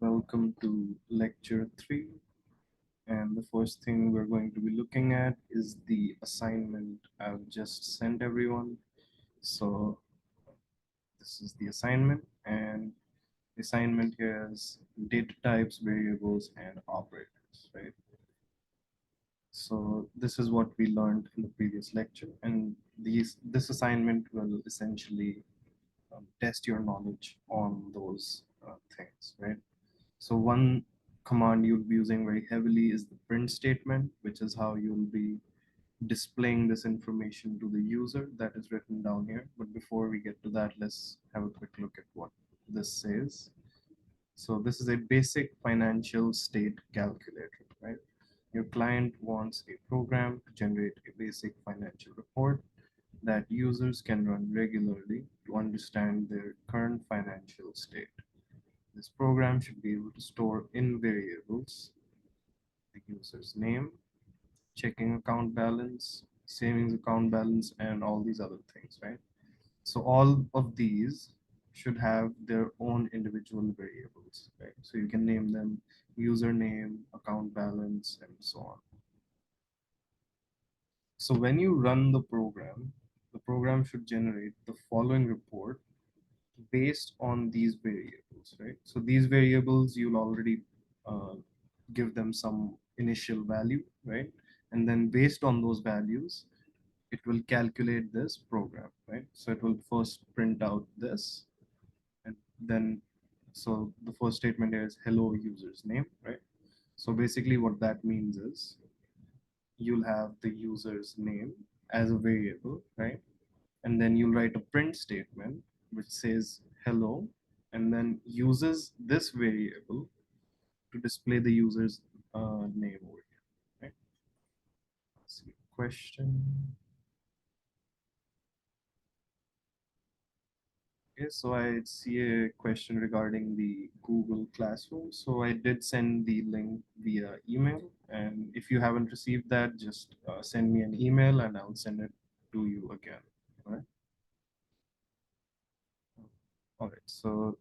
Welcome to lecture 3. And the first thing we're going to be looking at is the assignment I've just sent everyone. So this is the assignment, and the assignment here is data types, variables, and operators, right? So this is what we learned in the previous lecture, and this assignment will essentially test your knowledge on those things, right? So one command you'll be using very heavily is the print statement, which is how you'll be displaying this information to the user that is written down here. But before we get to that, let's have a quick look at what this says. So this is a basic financial state calculator, right? Your client wants a program to generate a basic financial report that users can run regularly to understand their current financial state. This program should be able to store in variables the user's name, checking account balance, savings account balance, and all these other things, right? So all of these should have their own individual variables, right? So you can name them username, account balance, and so on. So when you run the program should generate the following report based on these variables, right? So these variables, you'll already uh, give them some initial value, right? And then based on those values, it will calculate this program, right? So it will first print out this, and then, so the first statement here is hello user's name, right? So basically what that means is you'll have the user's name as a variable, right? And then you'll write a print statement which says hello and then uses this variable to display the user's name over here, right? Let's see, question. Okay, so I see a question regarding the Google Classroom. So I did send the link via email, and if you haven't received that, just send me an email and I'll send it to you again. All right. All right. So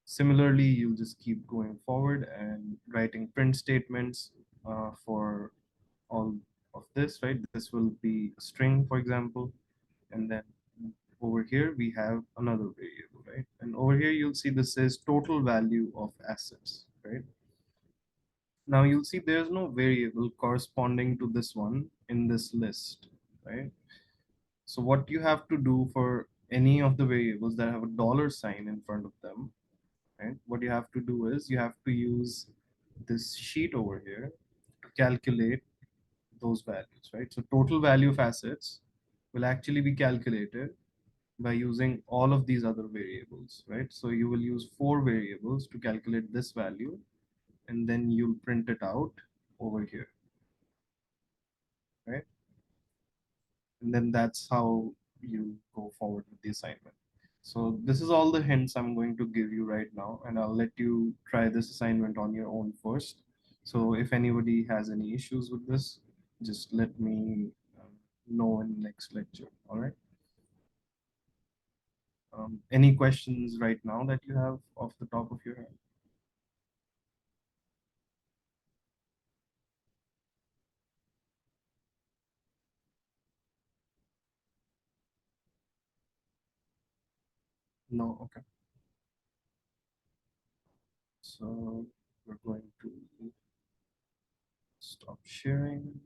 similarly, you'll just keep going forward and writing print statements for all of this, right? This will be a string, for example, and then over here we have another variable, right? And over here you'll see this says total value of assets, right? Now you'll see there's no variable corresponding to this one in this list, right? So what you have to do for any of the variables that have a dollar sign in front of them, right? What you have to do is you have to use this sheet over here to calculate those values, right? So total value of assets will actually be calculated by using all of these other variables, right? So you will use 4 variables to calculate this value, and then you'll print it out over here, right? And then that's how you go forward with the assignment. So this is all the hints I'm going to give you right now, and I'll let you try this assignment on your own first. So if anybody has any issues with this, just let me know in the next lecture, all right? Any questions right now that you have off the top of your head? No, okay. So we're going to stop sharing,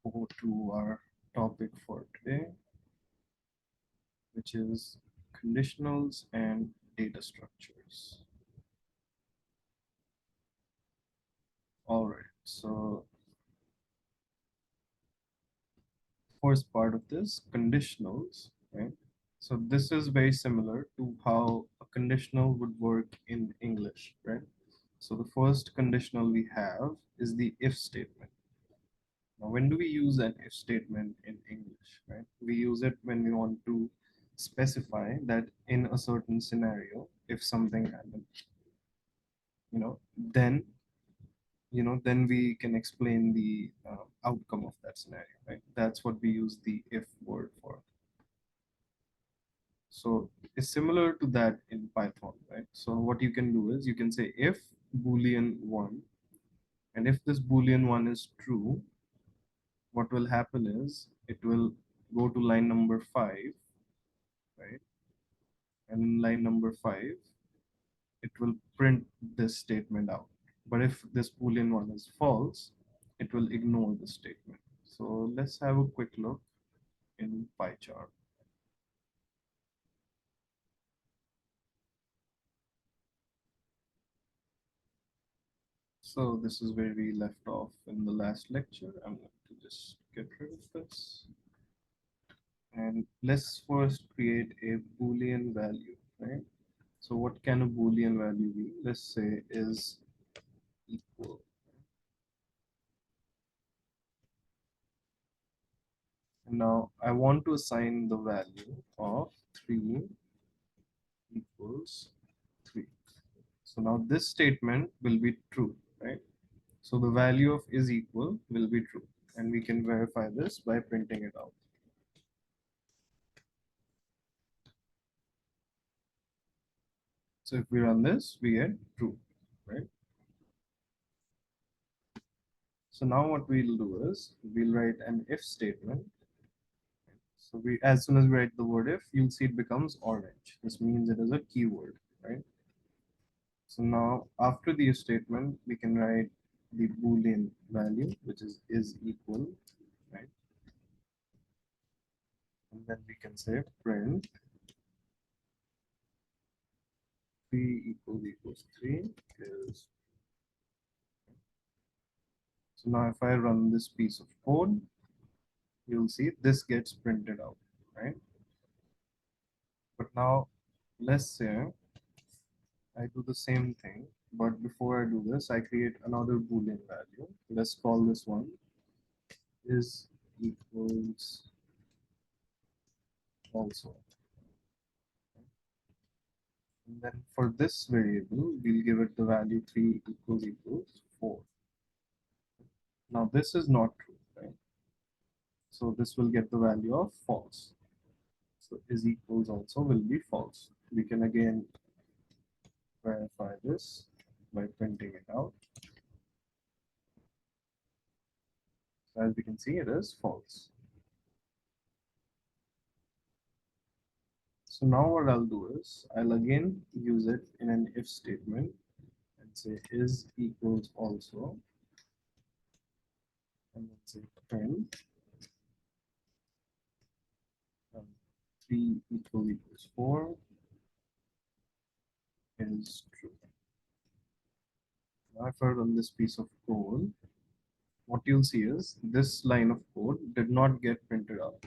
go to our topic for today, which is conditionals and data structures. All right, so first part of this, conditionals, right? So this is very similar to how a conditional would work in English, right? So the first conditional we have is the if statement. Now, when do we use an if statement in English, right? We use it when we want to specify that in a certain scenario, if something happens, then, then we can explain the outcome of that scenario, right? That's what we use the if word for. So it's similar to that in Python, right? So what you can do is you can say if boolean 1, and if this boolean 1 is true, what will happen is it will go to line number 5, right? And in line number 5, it will print this statement out. But if this boolean 1 is false, it will ignore the statement. So let's have a quick look in PyChart. So this is where we left off in the last lecture. I'm going to just get rid of this. And let's first create a Boolean value, right? So what can a Boolean value be? Let's say is equal. And now I want to assign the value of 3 equals 3. So now this statement will be true, right? So the value of is equal will be true. And we can verify this by printing it out. So if we run this, we get true, right? So now what we'll do is we'll write an if statement. So we, as soon as we write the word if, you'll see it becomes orange. This means it is a keyword, right? So now after the if statement, we can write the Boolean value, which is equal, right? And then we can say print 3 equals 3 is. So now if I run this piece of code, you'll see this gets printed out, right? But now let's say I do the same thing, but before I do this, I create another Boolean value. Let's call this one is equals also. And then for this variable, we'll give it the value 3 equals 4. Now this is not true, right? So this will get the value of false. So is equals also will be false. We can again verify this by printing it out. So as we can see, it is false. So now what I'll do is I'll again use it in an if statement and say is equals also, and let's say print 3 equals 4 is true. Now if I run this piece of code, what you'll see is this line of code did not get printed out.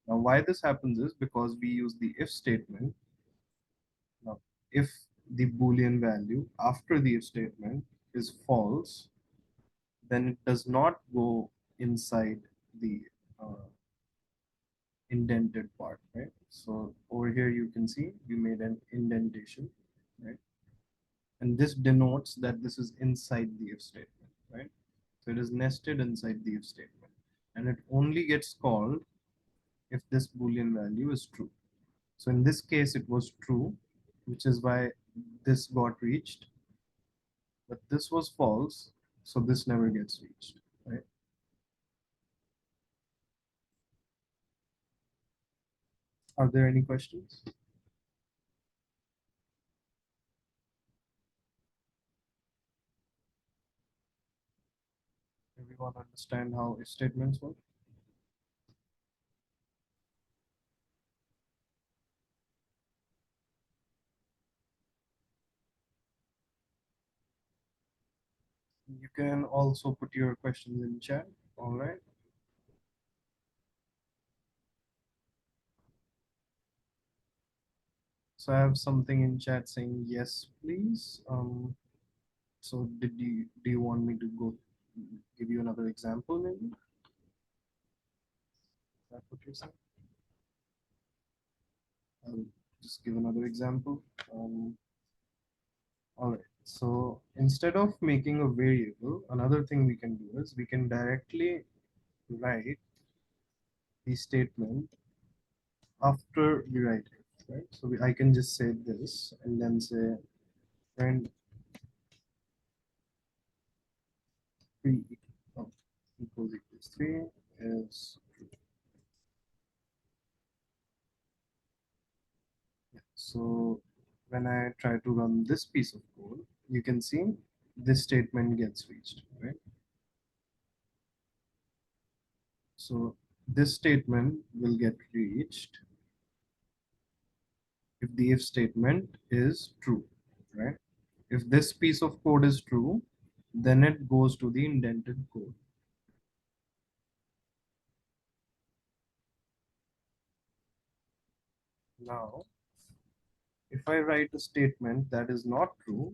Now why this happens is because we use the if statement. Now if the Boolean value after the if statement is false, then it does not go inside the uh, indented part, right? So over here you can see we made an indentation, right? And this denotes that this is inside the if statement, right? So it is nested inside the if statement, and it only gets called if this Boolean value is true. So in this case it was true, which is why this got reached, but this was false, so this never gets reached, right? Are there any questions? Everyone understand how if statements work? You can also put your questions in chat. All right. So I have something in chat saying yes, please. So do you want me to go give you another example maybe? Is that what you're saying? I'll just give another example. All right. So instead of making a variable, another thing we can do is we can directly write the statement after we write it. right? So I can just say this and then say print 3 equals 3 is true. Yeah. So when I try to run this piece of code, you can see this statement gets reached, right? So this statement will get reached if the if statement is true, right? If this piece of code is true, then it goes to the indented code. Now, if I write a statement that is not true,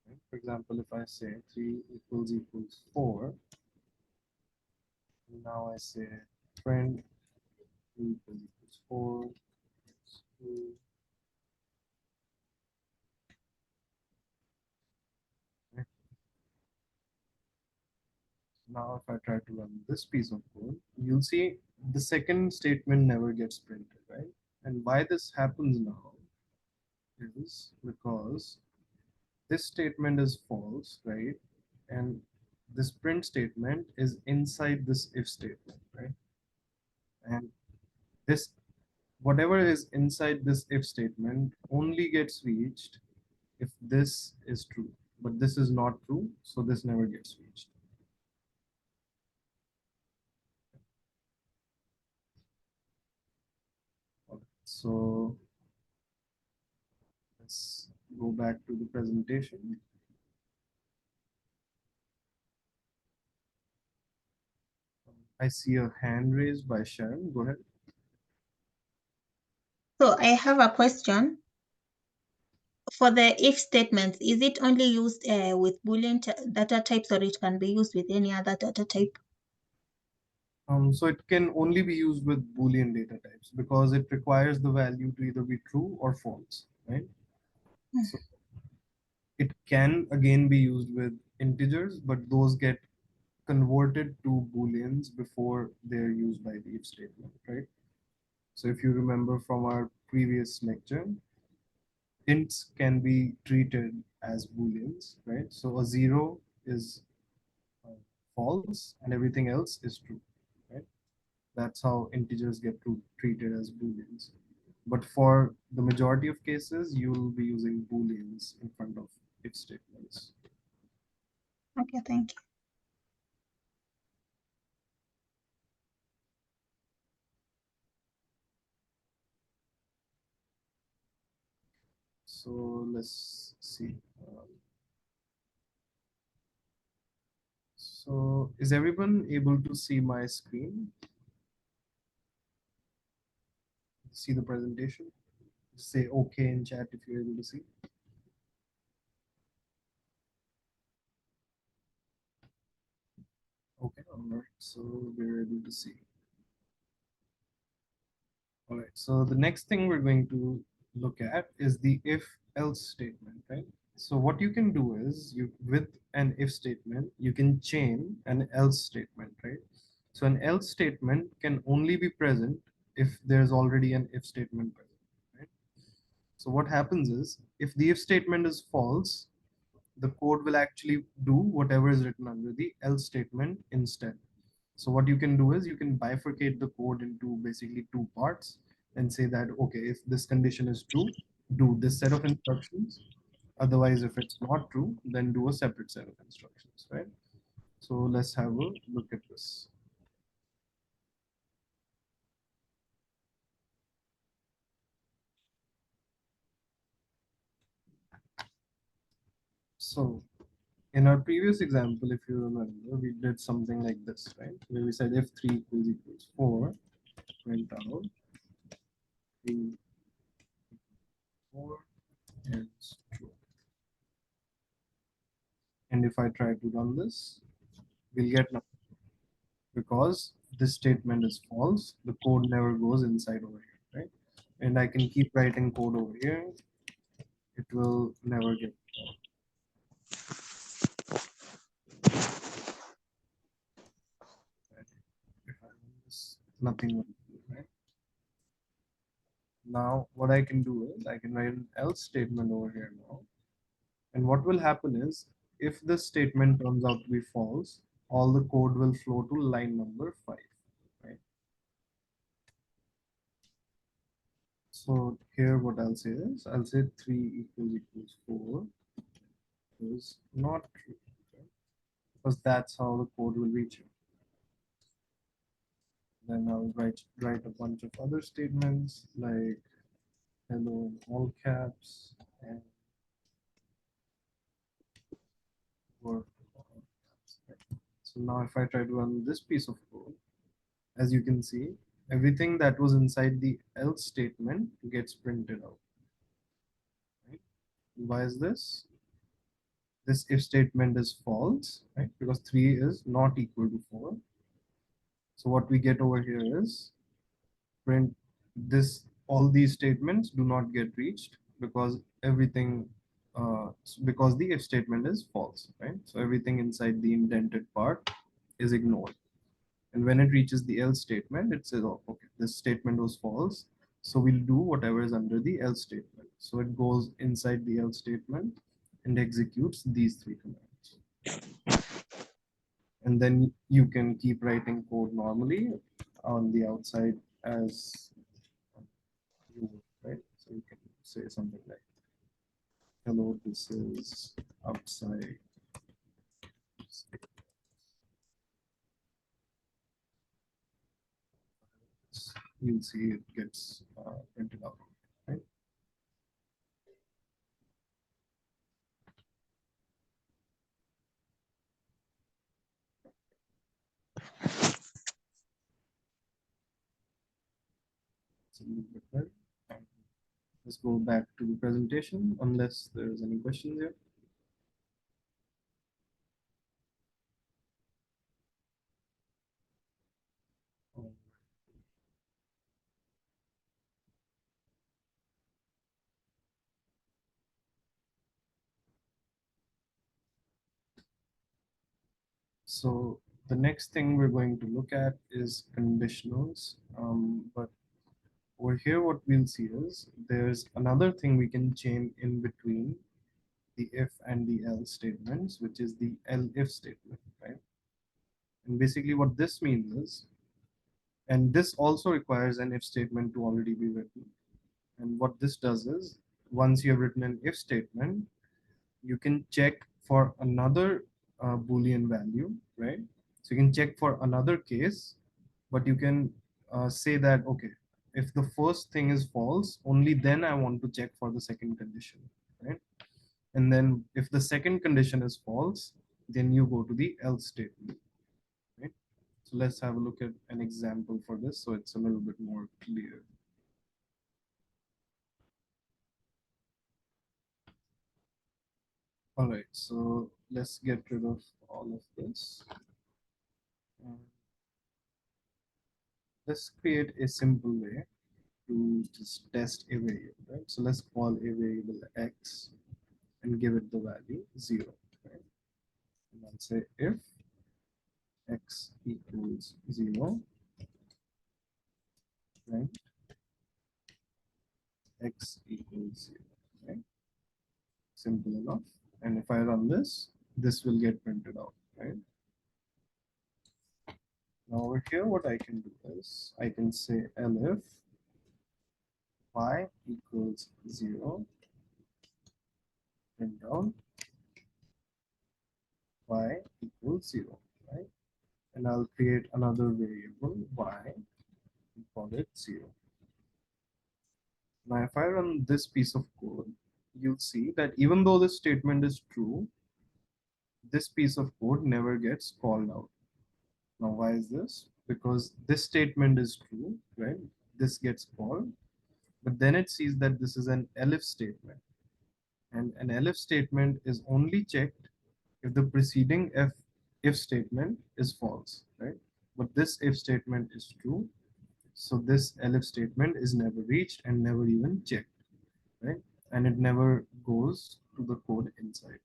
right? For example, if I say 3 equals 4, now I say print 3 equals 4, right? Now, if I try to run this piece of code, you'll see the second statement never gets printed, right? And why this happens now is because this statement is false, right? And this print statement is inside this if statement, right? And this, whatever is inside this if statement only gets reached if this is true, but this is not true, so this never gets reached. So let's go back to the presentation. I see a hand raised by Sharon. Go ahead. So I have a question. For the if statements, is it only used with Boolean data types, or it can be used with any other data type? So it can only be used with Boolean data types because it requires the value to either be true or false, right? So it can again be used with integers, but those get converted to Booleans before they're used by the if statement, right? So if you remember from our previous lecture, ints can be treated as Booleans, right? So a 0 is false and everything else is true, right? That's how integers get treated as Booleans. But for the majority of cases, you will be using Booleans in front of if statements. Okay, thank you. So let's see. So is everyone able to see my screen? See the presentation? Say okay in chat if you're able to see. Okay, all right. So we're able to see. All right. So the next thing we're going to look at is the if else statement, right? So what you can do is you with an if statement, you can chain an else statement, right? So an else statement can only be present if there's already an if statement present, right? So what happens is if the if statement is false, the code will actually do whatever is written under the else statement instead. So what you can do is you can bifurcate the code into basically two parts and say that, okay, if this condition is true, do this set of instructions. Otherwise, if it's not true, then do a separate set of instructions, right? So let's have a look at this. So in our previous example, if you remember, we did something like this, right? Where we said if 3 equals 4, print out 3 4 is true. And if I try to run this, we'll get nothing because this statement is false. The code never goes inside over here, right? And I can keep writing code over here. It will never get called. Right? If I run this, nothing will do, right? Now what I can do is I can write an else statement over here now. And what will happen is if this statement turns out to be false, all the code will flow to line number 5. Right? So here what I'll say is I'll say 3 equals 4 is not true. Right? Because that's how the code will reach you. Then I'll write a bunch of other statements like hello in all caps and work in all caps. Right? So now if I try to run this piece of code, as you can see, everything that was inside the else statement gets printed out. Right? Why is this? This if statement is false, right? Because 3 is not equal to 4. So what we get over here is print this, all these statements do not get reached because everything, because the if statement is false, right? So everything inside the indented part is ignored. And when it reaches the else statement, it says, oh, okay, this statement was false. So we'll do whatever is under the else statement. So it goes inside the else statement and executes these 3 commands. And then you can keep writing code normally on the outside as you would, right? So you can say something like, hello, this is outside. You'll see it gets printed out, right? It's a little bit better. Let's go back to the presentation unless there's any questions here. So the next thing we're going to look at is conditionals. But over here, what we'll see is there's another thing we can chain in between the if and the else statements, which is the elif statement, right? And basically what this means is, and this also requires an if statement to already be written. And what this does is, once you have written an if statement, you can check for another Boolean value, right? So you can check for another case, but you can say that, okay, if the first thing is false, only then I want to check for the second condition, right? And then if the second condition is false, then you go to the else statement, right? So let's have a look at an example for this so it's a little bit more clear. All right, so let's get rid of all of this. Let's create a simple way to just test a variable, right? So let's call a variable x and give it the value 0, right? And I'll say if x equals 0, right? X equals 0, right? Simple enough. And if I run this, this will get printed out, right? Now over here, what I can do is I can say elif y equals 0, print down y equals 0, right? And I'll create another variable y and call it 0. Now, if I run this piece of code, you'll see that even though this statement is true, this piece of code never gets called out. Now, why is this? Because this statement is true, right? This gets called, but then it sees that this is an elif statement. And an elif statement is only checked if the preceding if statement is false, right? But this if statement is true, so this elif statement is never reached and never even checked, right? And it never goes to the code inside.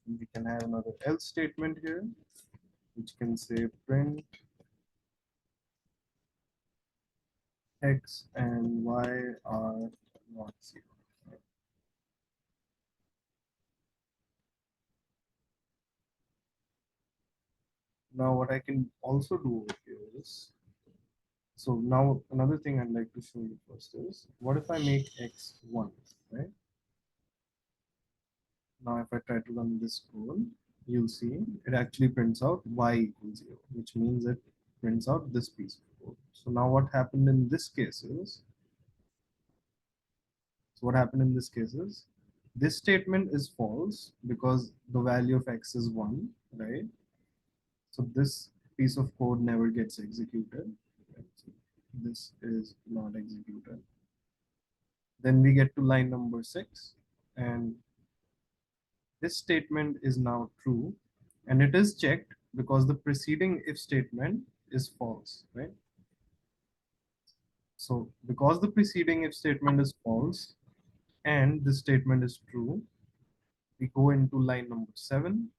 And we can have another else statement here, which can say print X and Y are not 0. Now what I can also do over here is, so now another thing I'd like to show you first is, what if I make X 1, right? Now if I try to run this code, you'll see it actually prints out Y equals 0, which means it prints out this piece of code. So now what happened in this case is, this statement is false because the value of X is 1, right? So this piece of code never gets executed. Right? So this is not executed. Then we get to line number 6, and this statement is now true, and it is checked because the preceding if statement is false, right? So because the preceding if statement is false and this statement is true, we go into line number 7,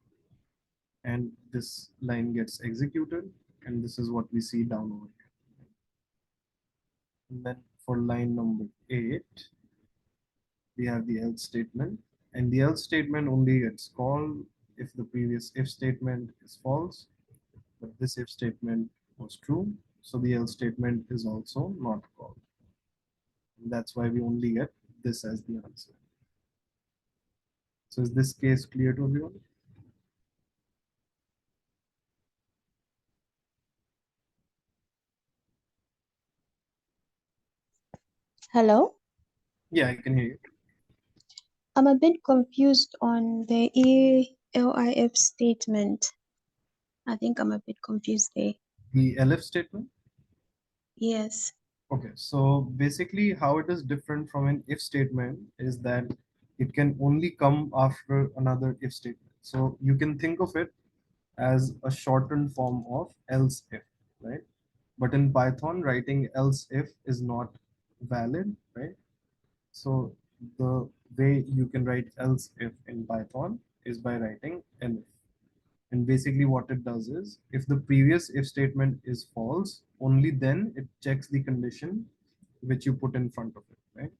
and this line gets executed, and this is what we see down over here. And then for line number 8, we have the else statement, and the else statement only gets called if the previous if statement is false, but this if statement was true, so the else statement is also not called. And that's why we only get this as the answer. So is this case clear to everyone? Hello? Yeah, I can hear you. I'm a bit confused on the ELIF statement. I think I'm a bit confused there. The elif statement. Yes. Okay, so basically how it is different from an if statement is that it can only come after another if statement. So you can think of it as a shortened form of else if, right? But in Python, writing else if is not valid, right? So the way you can write else if in Python is by writing elif. And basically what it does is, if the previous if statement is false, only then it checks the condition which you put in front of it, right?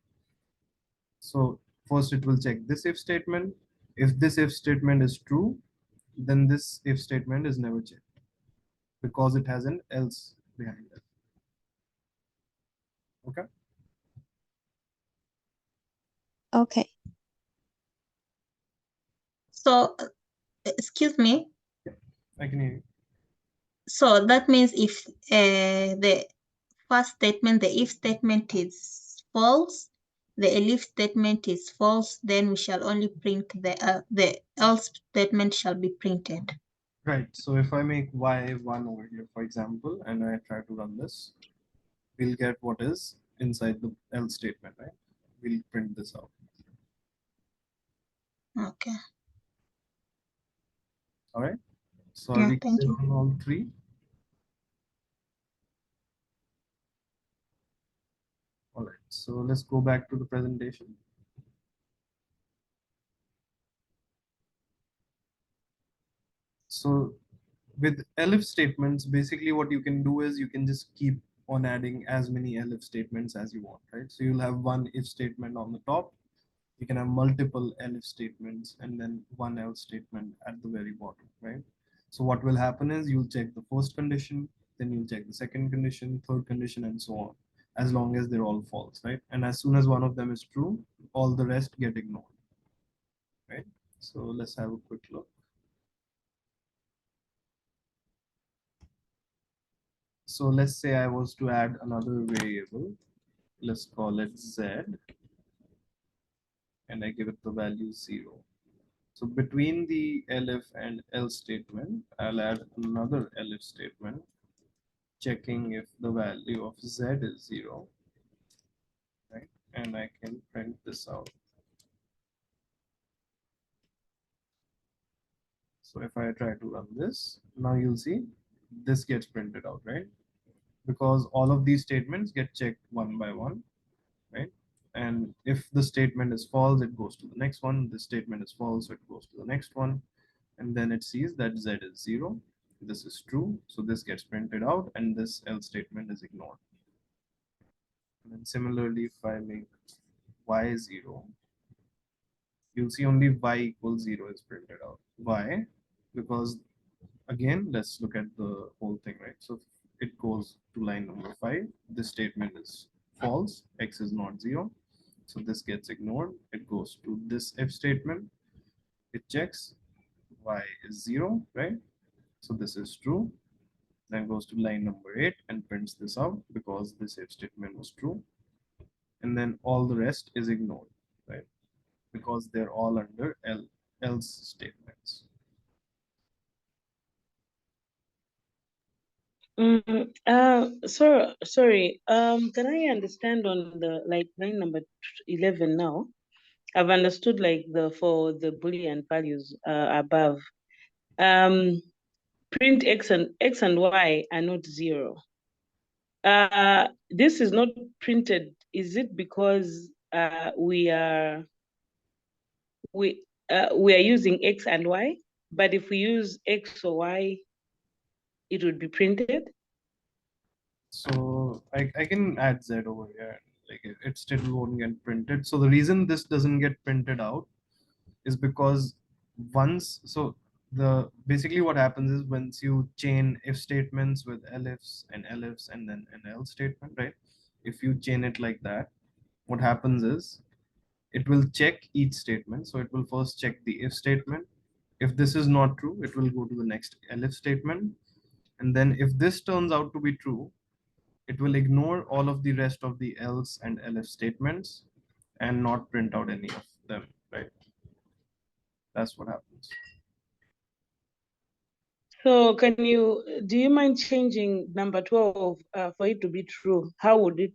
So first it will check this if statement. If this if statement is true, then this if statement is never checked because it has an else behind it. Okay. Okay. So, excuse me. Yeah, I can hear you. So that means if the first statement, the if statement is false, the elif statement is false, then we shall only print the else statement shall be printed. Right. So if I make y1 over here, for example, and I try to run this, we'll get what is inside the else statement, right? We'll print this out. Okay. All right. So are Yeah, we thank clear you. on all three? All right. So let's go back to the presentation. So with elif statements, basically what you can do is you can just keep on adding as many elif statements as you want, right? So you'll have one if statement on the top. You can have multiple elif statements and then one else statement at the very bottom, right? So what will happen is you'll check the first condition, then you'll check the second condition, third condition, and so on, as long as they're all false, right? And as soon as one of them is true, all the rest get ignored, right? So let's have a quick look. So let's say I was to add another variable. Let's call it Z, and I give it the value 0. So between the elif and else statement, I'll add another elif statement, checking if the value of Z is 0, right? And I can print this out. So if I try to run this, now you'll see this gets printed out, right? Because all of these statements get checked one by one, right? And if the statement is false, it goes to the next one. The statement is false, so it goes to the next one. And then it sees that Z is 0. This is true. So this gets printed out and this else statement is ignored. And then similarly, if I make y 0, you'll see only y equals 0 is printed out. Why? Because again, let's look at the whole thing, right? So it goes to line number 5. This statement is false, x is not 0. So this gets ignored. It goes to this if statement. It checks y is 0, right? So this is true. Then goes to line number 8 and prints this out because this if statement was true. And then all the rest is ignored, right? Because they're all under else statements. Sorry. Can I understand on the line number 11 now? I've understood for the Boolean values above. Print x and y are not 0. This is not printed. Is it because we are using x and y? But if we use x or y, it would be printed. So I can add z over here. Like it still won't get printed. So the reason this doesn't get printed out is because the basically what happens is once you chain if statements with elifs and then an else statement, right? If you chain it like that, what happens is it will check each statement. So it will first check the if statement. If this is not true, it will go to the next elif statement. And then if this turns out to be true, it will ignore all of the rest of the else and elif statements and not print out any of them, right? That's what happens. So do you mind changing number 12 for it to be true? How would it,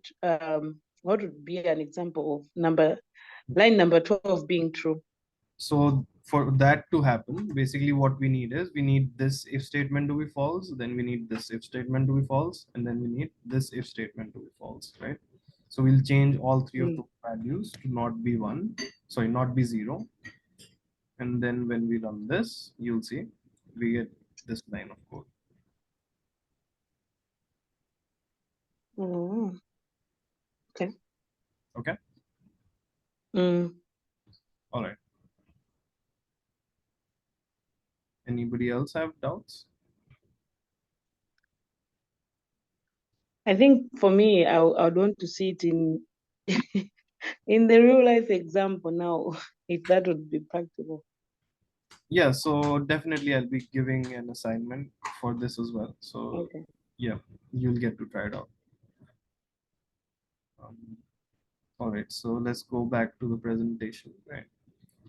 what would be an example of line number 12 being true? So for that to happen, basically what we need is we need this if statement to be false, then we need this if statement to be false, and then we need this if statement to be false, right? So we'll change all three of the values to not be not be 0. And then when we run this, you'll see we get this line of code. Oh, okay. Okay. Mm. All right. Anybody else have doubts? I think for me, I would want to see it in in the real life example now, if that would be practical. Yeah, so definitely I'll be giving an assignment for this as well. So Okay. yeah, you'll get to try it out. All right, so let's go back to the presentation, right?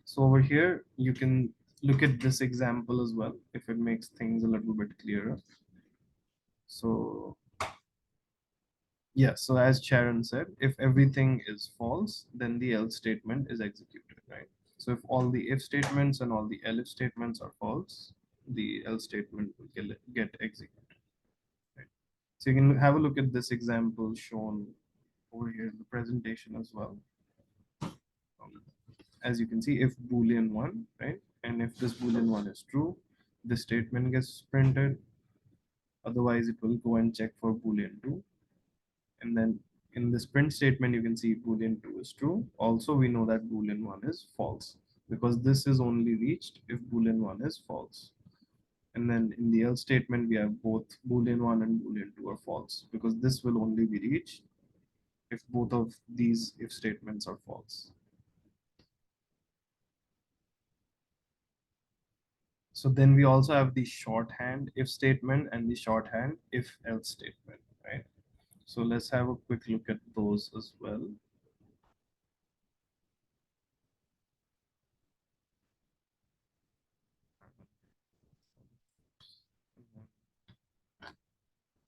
So over here, you can look at this example as well, if it makes things a little bit clearer. So yeah, so as Sharon said, if everything is false, then the else statement is executed, right? So if all the if statements and all the elif statements are false, the else statement will get executed, right? So you can have a look at this example shown over here in the presentation as well. As you can see, if boolean 1, right, and if this boolean 1 is true, this statement gets printed. Otherwise it will go and check for boolean 2, and then in this print statement you can see boolean 2 is true. Also we know that boolean 1 is false because this is only reached if boolean 1 is false. And then in the else statement we have both boolean 1 and boolean 2 are false because this will only be reached if both of these if statements are false. So then we also have the shorthand if statement and the shorthand if else statement, right? So let's have a quick look at those as well.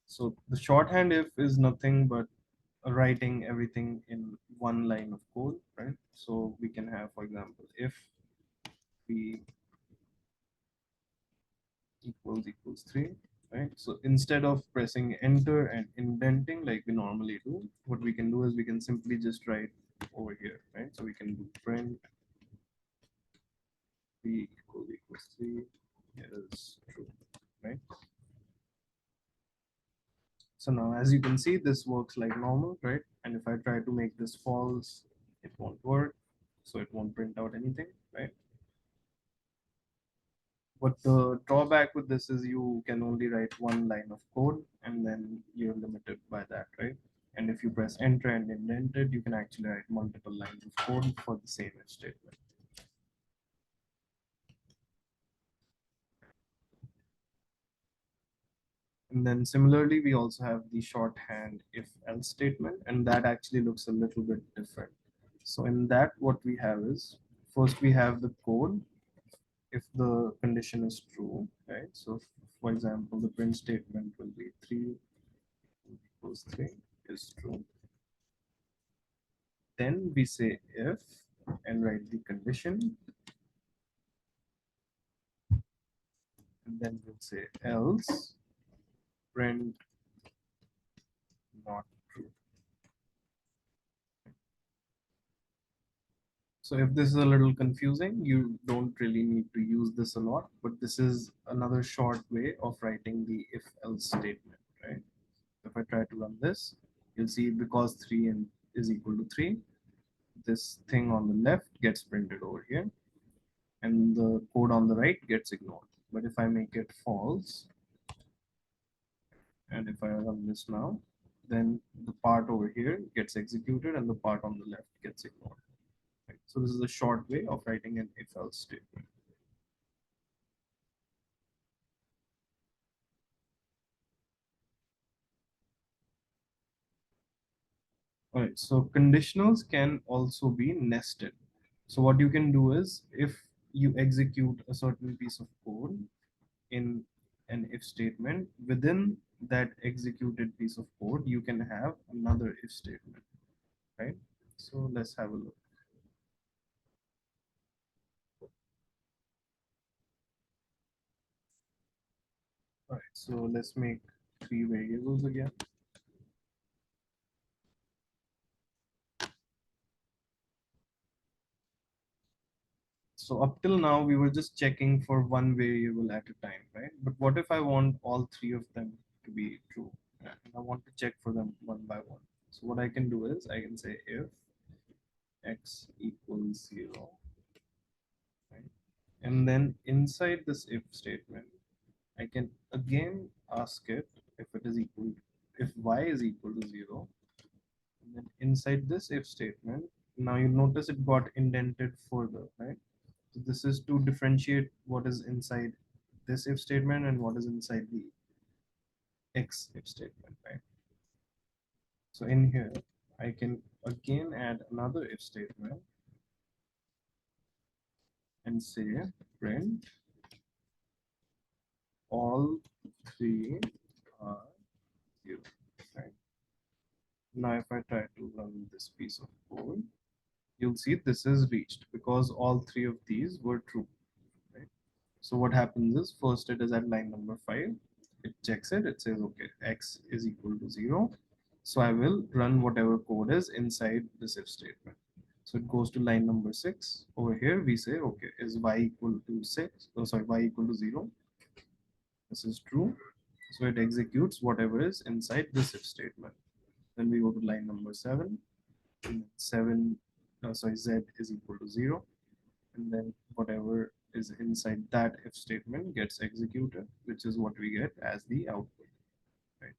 So the shorthand if is nothing but writing everything in one line of code, right? So we can have, for example, if p equals 3, right? So instead of pressing enter and indenting like we normally do, what we can do is we can simply just write over here, right? So we can do print p equals 3 is true, right? So now, as you can see, this works like normal, right? And if I try to make this false, it won't work. So it won't print out anything, right? But the drawback with this is you can only write one line of code and then you're limited by that, right? And if you press enter and indent it, you can actually write multiple lines of code for the same if statement. And then similarly, we also have the shorthand if else statement, and that actually looks a little bit different. So in that, what we have is, first we have the code if the condition is true, right? So for example, the print statement will be 3 equals 3 is true. Then we say if and write the condition. And then we'll say else print not true. So if this is a little confusing, you don't really need to use this a lot, but this is another short way of writing the if else statement, right? If I try to run this, you'll see because 3 is equal to 3, this thing on the left gets printed over here and the code on the right gets ignored. But if I make it false, and if I run this now, then the part over here gets executed and the part on the left gets ignored. Right? So this is a short way of writing an if else statement. All right, so conditionals can also be nested. So what you can do is if you execute a certain piece of code in an if statement, within that executed piece of code, you can have another if statement, right? So let's have a look. All right, so let's make 3 variables again. So up till now, we were just checking for one variable at a time, right? But what if I want all 3 of them to be true? And I want to check for them one by one. So what I can do is I can say if x equals 0, right? And then inside this if statement, I can again ask it if it is equal, if y is equal to 0. And then inside this if statement, now you notice it got indented further, right? So this is to differentiate what is inside this if statement and what is inside the x if statement, right? So in here, I can again add another if statement and say print all 3 are 0, right? Now if I try to run this piece of code, you'll see this is reached because all 3 of these were true, right? So what happens is first it is at line number 5, it checks it, it says okay, x is equal to 0, so I will run whatever code is inside this if statement. So it goes to line number 6. Over here we say okay, is y equal to 6, oh sorry, y equal to 0, this is true, so it executes whatever is inside this if statement. Then we go to line number 7, and 7 sorry, z is equal to 0, and then whatever is inside that if statement gets executed, which is what we get as the output, right?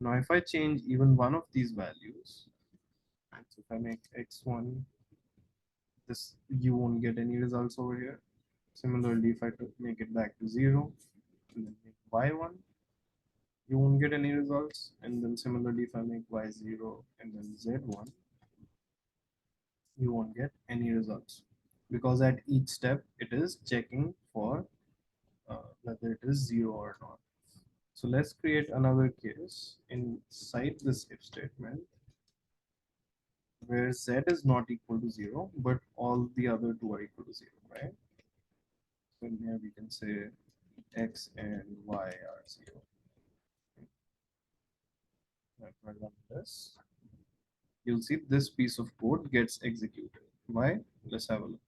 Now if I change even one of these values, right, so if I make x1, this, you won't get any results over here. Similarly, if I make it back to 0 and then make y1, you won't get any results. And then similarly, if I make y0 and then z1, you won't get any results, because at each step it is checking for whether it is 0 or not. So let's create another case inside this if statement where z is not equal to 0, but all the other two are equal to 0, right? So in here we can say x and y are 0. If I run this, you'll see this piece of code gets executed. Why? Let's have a look.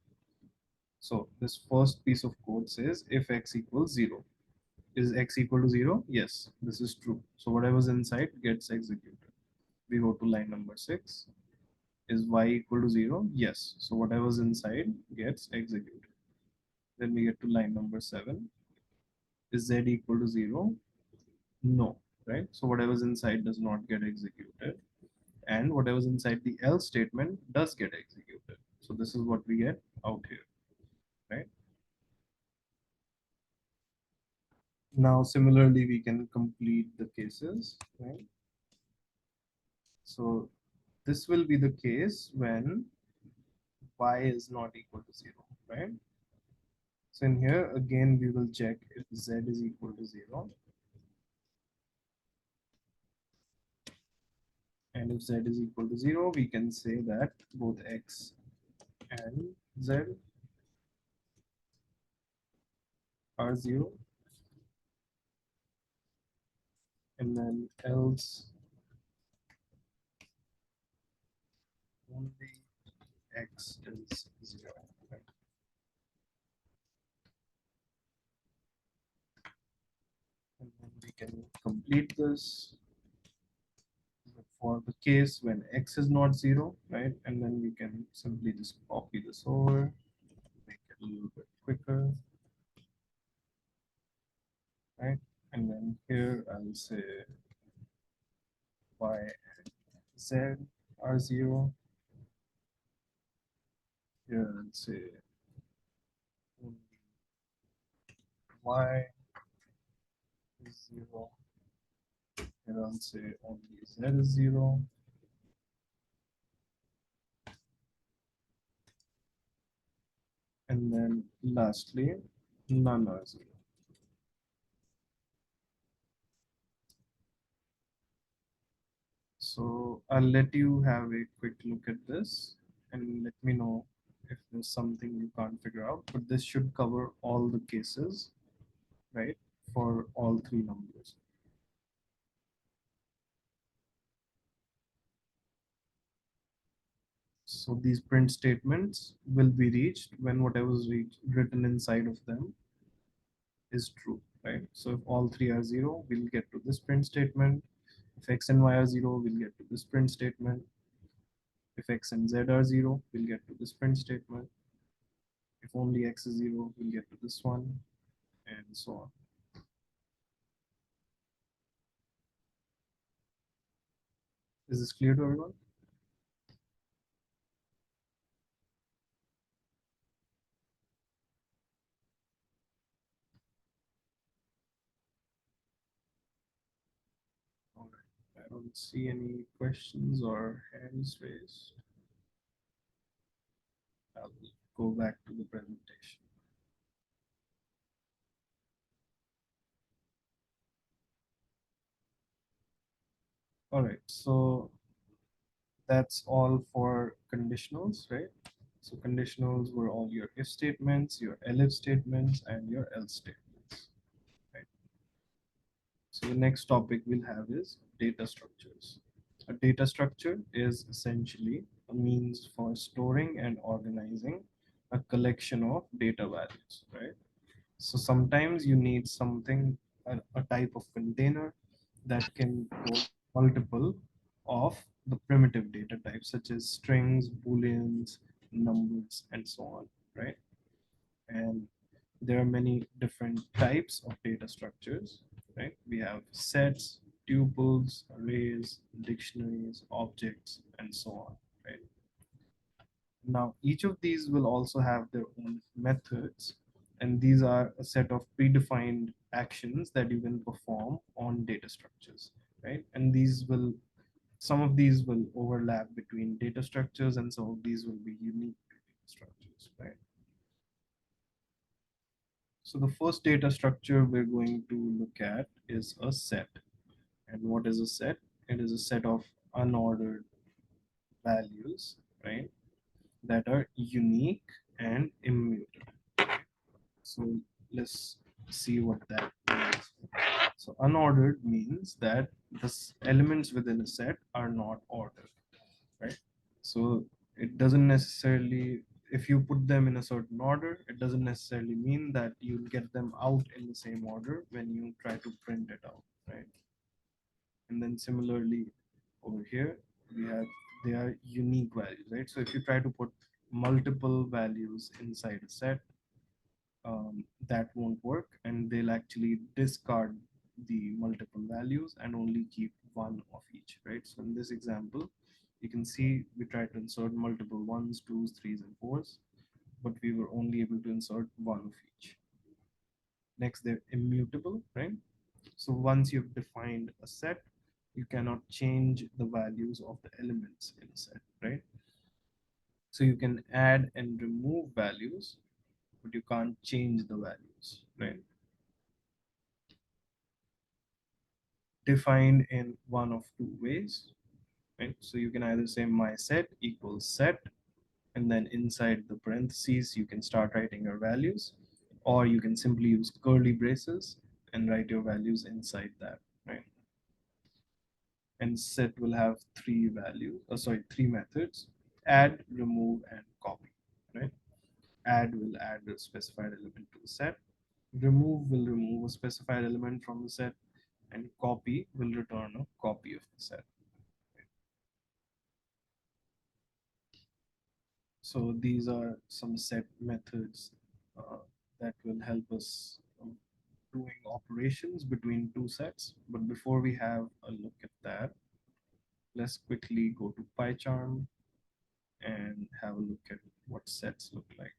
So this first piece of code says if x equals 0. Is x equal to 0? Yes, this is true. So whatever's inside gets executed. We go to line number 6. Is y equal to 0? Yes. So whatever's inside gets executed. Then we get to line number 7. Is z equal to 0? No, right? So whatever's inside does not get executed. And whatever's inside the else statement does get executed. So this is what we get out here, right? Now, similarly, we can complete the cases, right? So this will be the case when y is not equal to 0, right? So in here, again, we will check if z is equal to 0. And if z is equal to 0, we can say that both x and z are 0. And then else only x is 0. Right? And then we can complete this for the case when x is not 0, right? And then we can simply just copy this over, make it a little bit quicker, right? And then here I'll say y and z are 0. Here I'll say only y is 0. Here I'll say only z is 0. And then lastly, none are 0. So I'll let you have a quick look at this and let me know if there's something you can't figure out, but this should cover all the cases, right, for all three numbers. So these print statements will be reached when whatever's written inside of them is true, right? So if all three are 0, we'll get to this print statement. If x and y are 0, we'll get to this print statement. If x and z are 0, we'll get to this print statement. If only x is 0, we'll get to this one, and so on. Is this clear to everyone? All right. I don't see any questions or hands raised. I'll go back to the presentation. All right, so that's all for conditionals, right? So conditionals were all your if statements, your elif statements, and your else statements, right? So the next topic we'll have is data structures. A data structure is essentially a means for storing and organizing a collection of data values, right? So sometimes you need something, a type of container that can hold multiple of the primitive data types such as strings, booleans, numbers, and so on, right? And there are many different types of data structures, right? We have sets, tuples, arrays, dictionaries, objects, and so on, right? Now, each of these will also have their own methods, and these are a set of predefined actions that you can perform on data structures, right? And these will, some of these will overlap between data structures and some of these will be unique to data structures, right? So the first data structure we're going to look at is a set. And what is a set? It is a set of unordered values, right, that are unique and immutable. So let's see what that means. So unordered means that the elements within a set are not ordered, right? So it doesn't necessarily if you put them in a certain order, it doesn't necessarily mean that you'll get them out in the same order when you try to print it out, right? And then similarly over here, we have, they are unique values, right? So if you try to put multiple values inside a set, that won't work, and they'll actually discard the multiple values and only keep one of each, right? So in this example, you can see we tried to insert multiple ones, twos, threes, and fours, but we were only able to insert one of each. Next, they're immutable, right? So once you've defined a set, you cannot change the values of the elements in a set, right? So you can add and remove values, but you can't change the values, right? Defined in one of two ways, right? So you can either say my set equals set, and then inside the parentheses, you can start writing your values, or you can simply use curly braces and write your values inside that, right? And set will have three values, three methods: add, remove, and copy, right? Add will add a specified element to the set. Remove will remove a specified element from the set, and copy will return a copy of the set. So these are some set methods that will help us doing operations between two sets. But before we have a look at that, let's quickly go to PyCharm and have a look at what sets look like.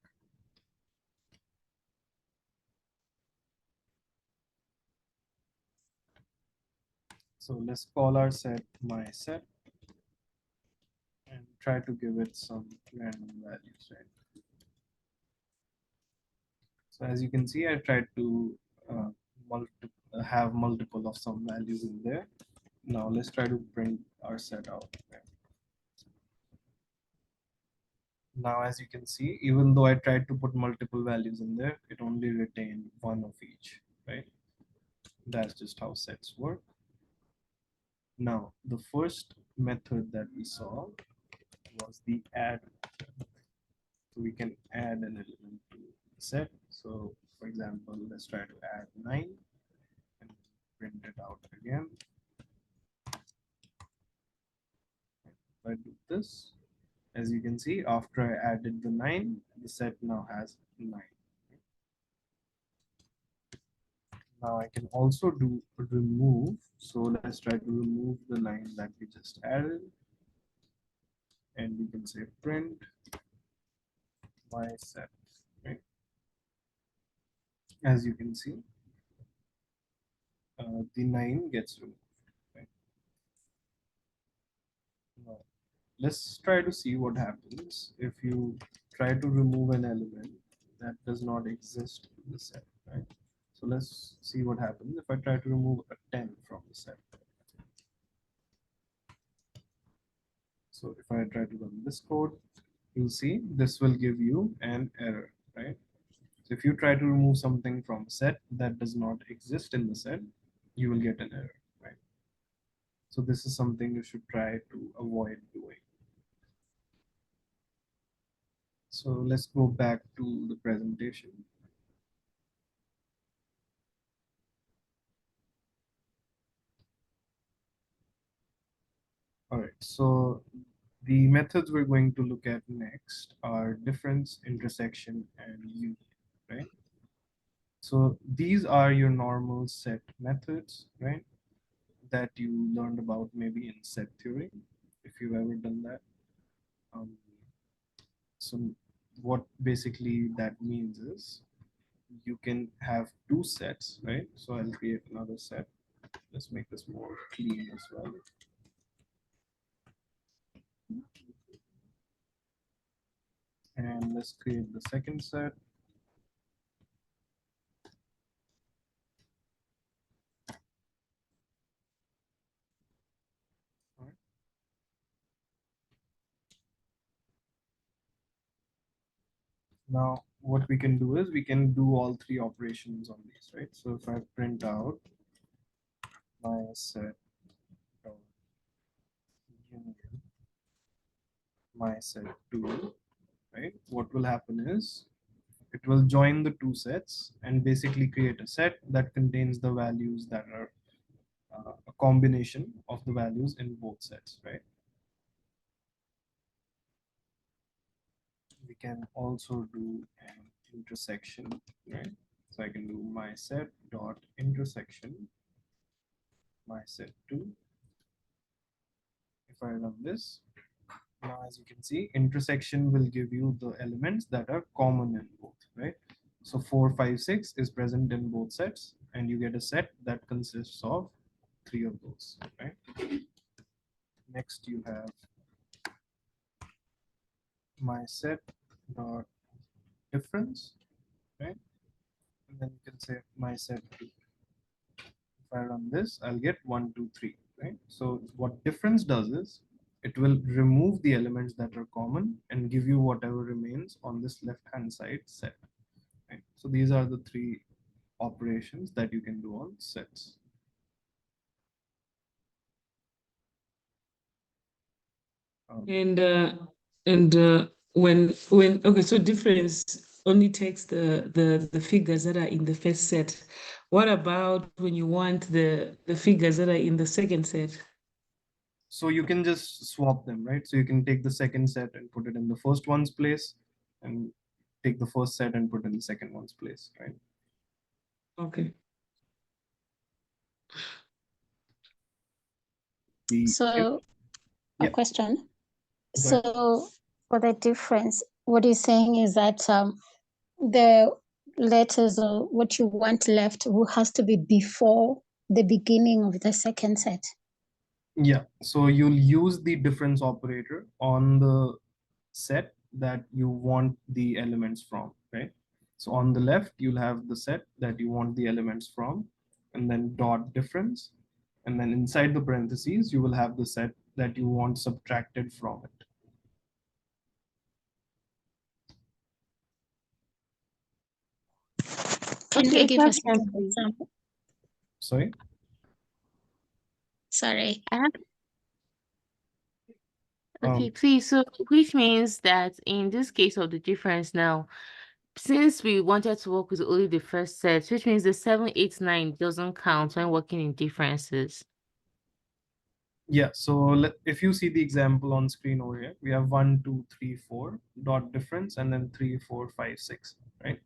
So let's call our set my set and try to give it some random values, right? So as you can see, I tried to have multiple of some values in there. Now let's try to print our set out. Right? Now, as you can see, even though I tried to put multiple values in there, it only retained one of each, right? That's just how sets work. Now, the first method that we saw was the add. So we can add an element to the set. So for example, let's try to add 9 and print it out again. If I do this, as you can see, after I added the 9, the set now has 9. Now I can also do remove. So let's try to remove the 9 that we just added. And we can say print my set. Right? As you can see, the 9 gets removed. Right? Now, let's try to see what happens if you try to remove an element that does not exist in the set. Right? So let's see what happens if I try to remove a 10 from the set. So if I try to run this code, you'll see this will give you an error, right? So if you try to remove something from a set that does not exist in the set, you will get an error, right? So this is something you should try to avoid doing. So let's go back to the presentation. All right, so the methods we're going to look at next are difference, intersection, and union, right? So these are your normal set methods, right? That you learned about maybe in set theory, if you've ever done that. So what basically that means is you can have two sets, right? So I'll create another set. Let's make this more clean as well. And let's create the second set. All right. Now, what we can do is we can do all three operations on these, right? So if I print out my set union my set 2, right? What will happen is it will join the two sets and basically create a set that contains the values that are a combination of the values in both sets, right? We can also do an intersection, right? So I can do my set dot intersection my set 2. If I run this, now as you can see, intersection will give you the elements that are common in both, right? So 4, 5, 6 is present in both sets, and you get a set that consists of 3 of those, right? Next, you have my set dot difference, right? And then you can say my set 2. If I run this, I'll get 1, 2, 3, right? So what difference does is it will remove the elements that are common and give you whatever remains on this left hand side set, right? So these are the 3 operations that you can do on sets. And when okay, so difference only takes the figures that are in the first set. What about when you want the figures that are in the second set? So you can just swap them, right? So you can take the second set and put it in the first one's place, and take the first set and put in the second one's place, right? Okay. So a Yeah. question. Go ahead. So for the difference, what you're saying is that the letters or what you want left has to be before the beginning of the second set. Yeah, so you'll use the difference operator on the set that you want the elements from, right? So on the left, you'll have the set that you want the elements from, and then dot difference. And then inside the parentheses, you will have the set that you want subtracted from it. Can Okay, you give a question, second please. example? Sorry? Sorry. I have, okay, Um, please. So, which means that in this case of the difference now, since we wanted to work with only the first set, which means the 7, 8, 9 doesn't count when working in differences. yeah, so if you see the example on screen over here, we have 1, 2, 3, 4 dot difference, and then 3, 4, 5, 6, right?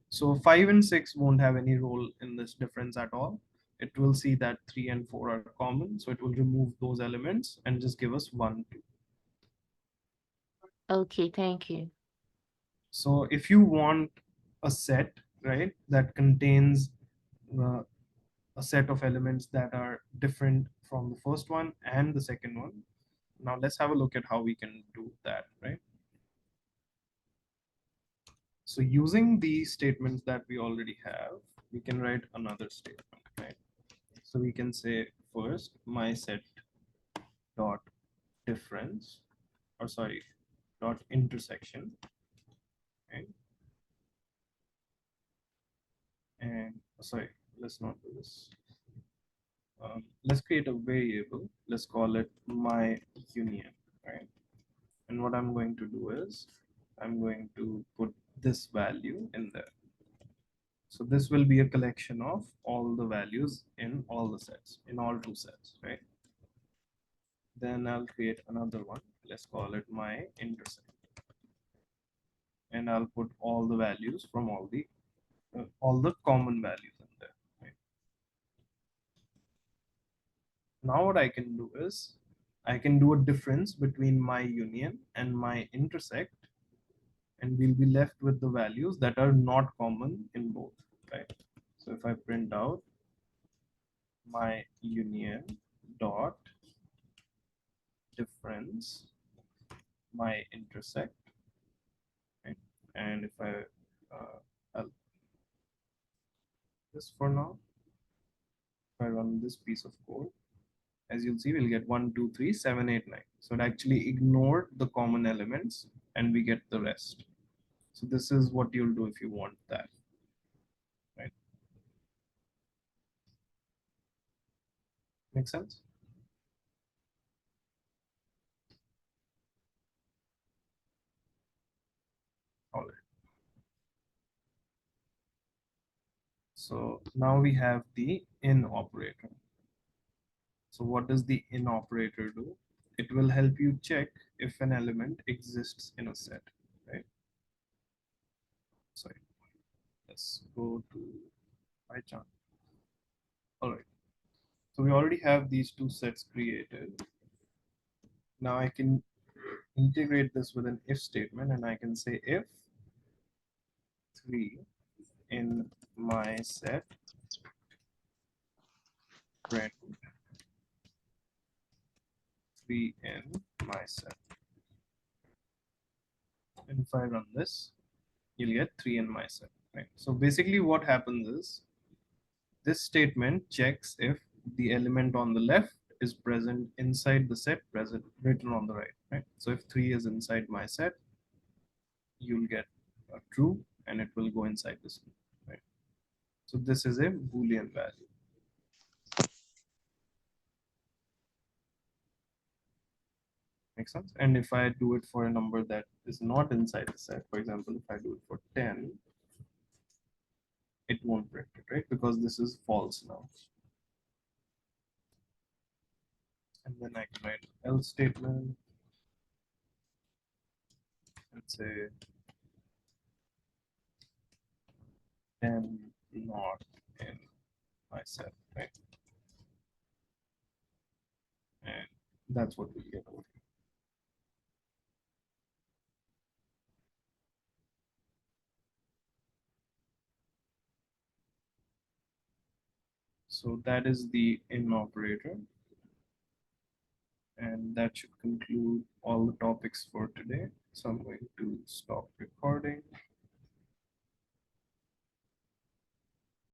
So 5 and 6 won't have any role in this difference at all. It will see that 3 and 4 are common, so it will remove those elements and just give us 1, 2. Okay, thank you. So if you want a set, right, that contains uh, a set of elements that are different from the first one and the second one, now let's have a look at how we can do that, right? So using the statements that we already have, we can write another statement, right? So we can say first my set dot difference, or sorry, dot intersection, right? And sorry, let's not do this. Let's create a variable. Let's call it my union, right? And what I'm going to do is I'm going to put this value in there. So this will be a collection of all the values in all the sets, in all 2 sets, right? Then I'll create another one. Let's call it my intersection. And I'll put all the values from all the common values in there, right? Now what I can do is I can do a difference between my union and my intersect, and we'll be left with the values that are not common in both, right? So if I print out my union dot difference my intersect, right? And if I'll this for now, if I run this piece of code, as you'll see, we'll get 1, 2, 3, 7, 8, 9. So it actually ignored the common elements and we get the rest. So this is what you'll do if you want that, right? Make sense? So now we have the in operator. So what does the in operator do? It will help you check if an element exists in a set, right? Sorry, let's go to PyCharm. All right, so we already have these two sets created. Now I can integrate this with an if statement, and I can say if 3 in my set print 3 in my set. And if I run this, you'll get 3 in my set, right? So basically what happens is this statement checks if the element on the left is present inside the set present written on the right? So if 3 is inside my set, you'll get a true and it will go inside this loop, right? So this is a Boolean value. Makes sense? And if I do it for a number that is not inside the set, for example, if I do it for 10, it won't print it, right? Because this is false now. And then I can write else statement and say 10 not in my set, right? And that's what we get over here. So that is the in operator. And that should conclude all the topics for today. So I'm going to stop recording.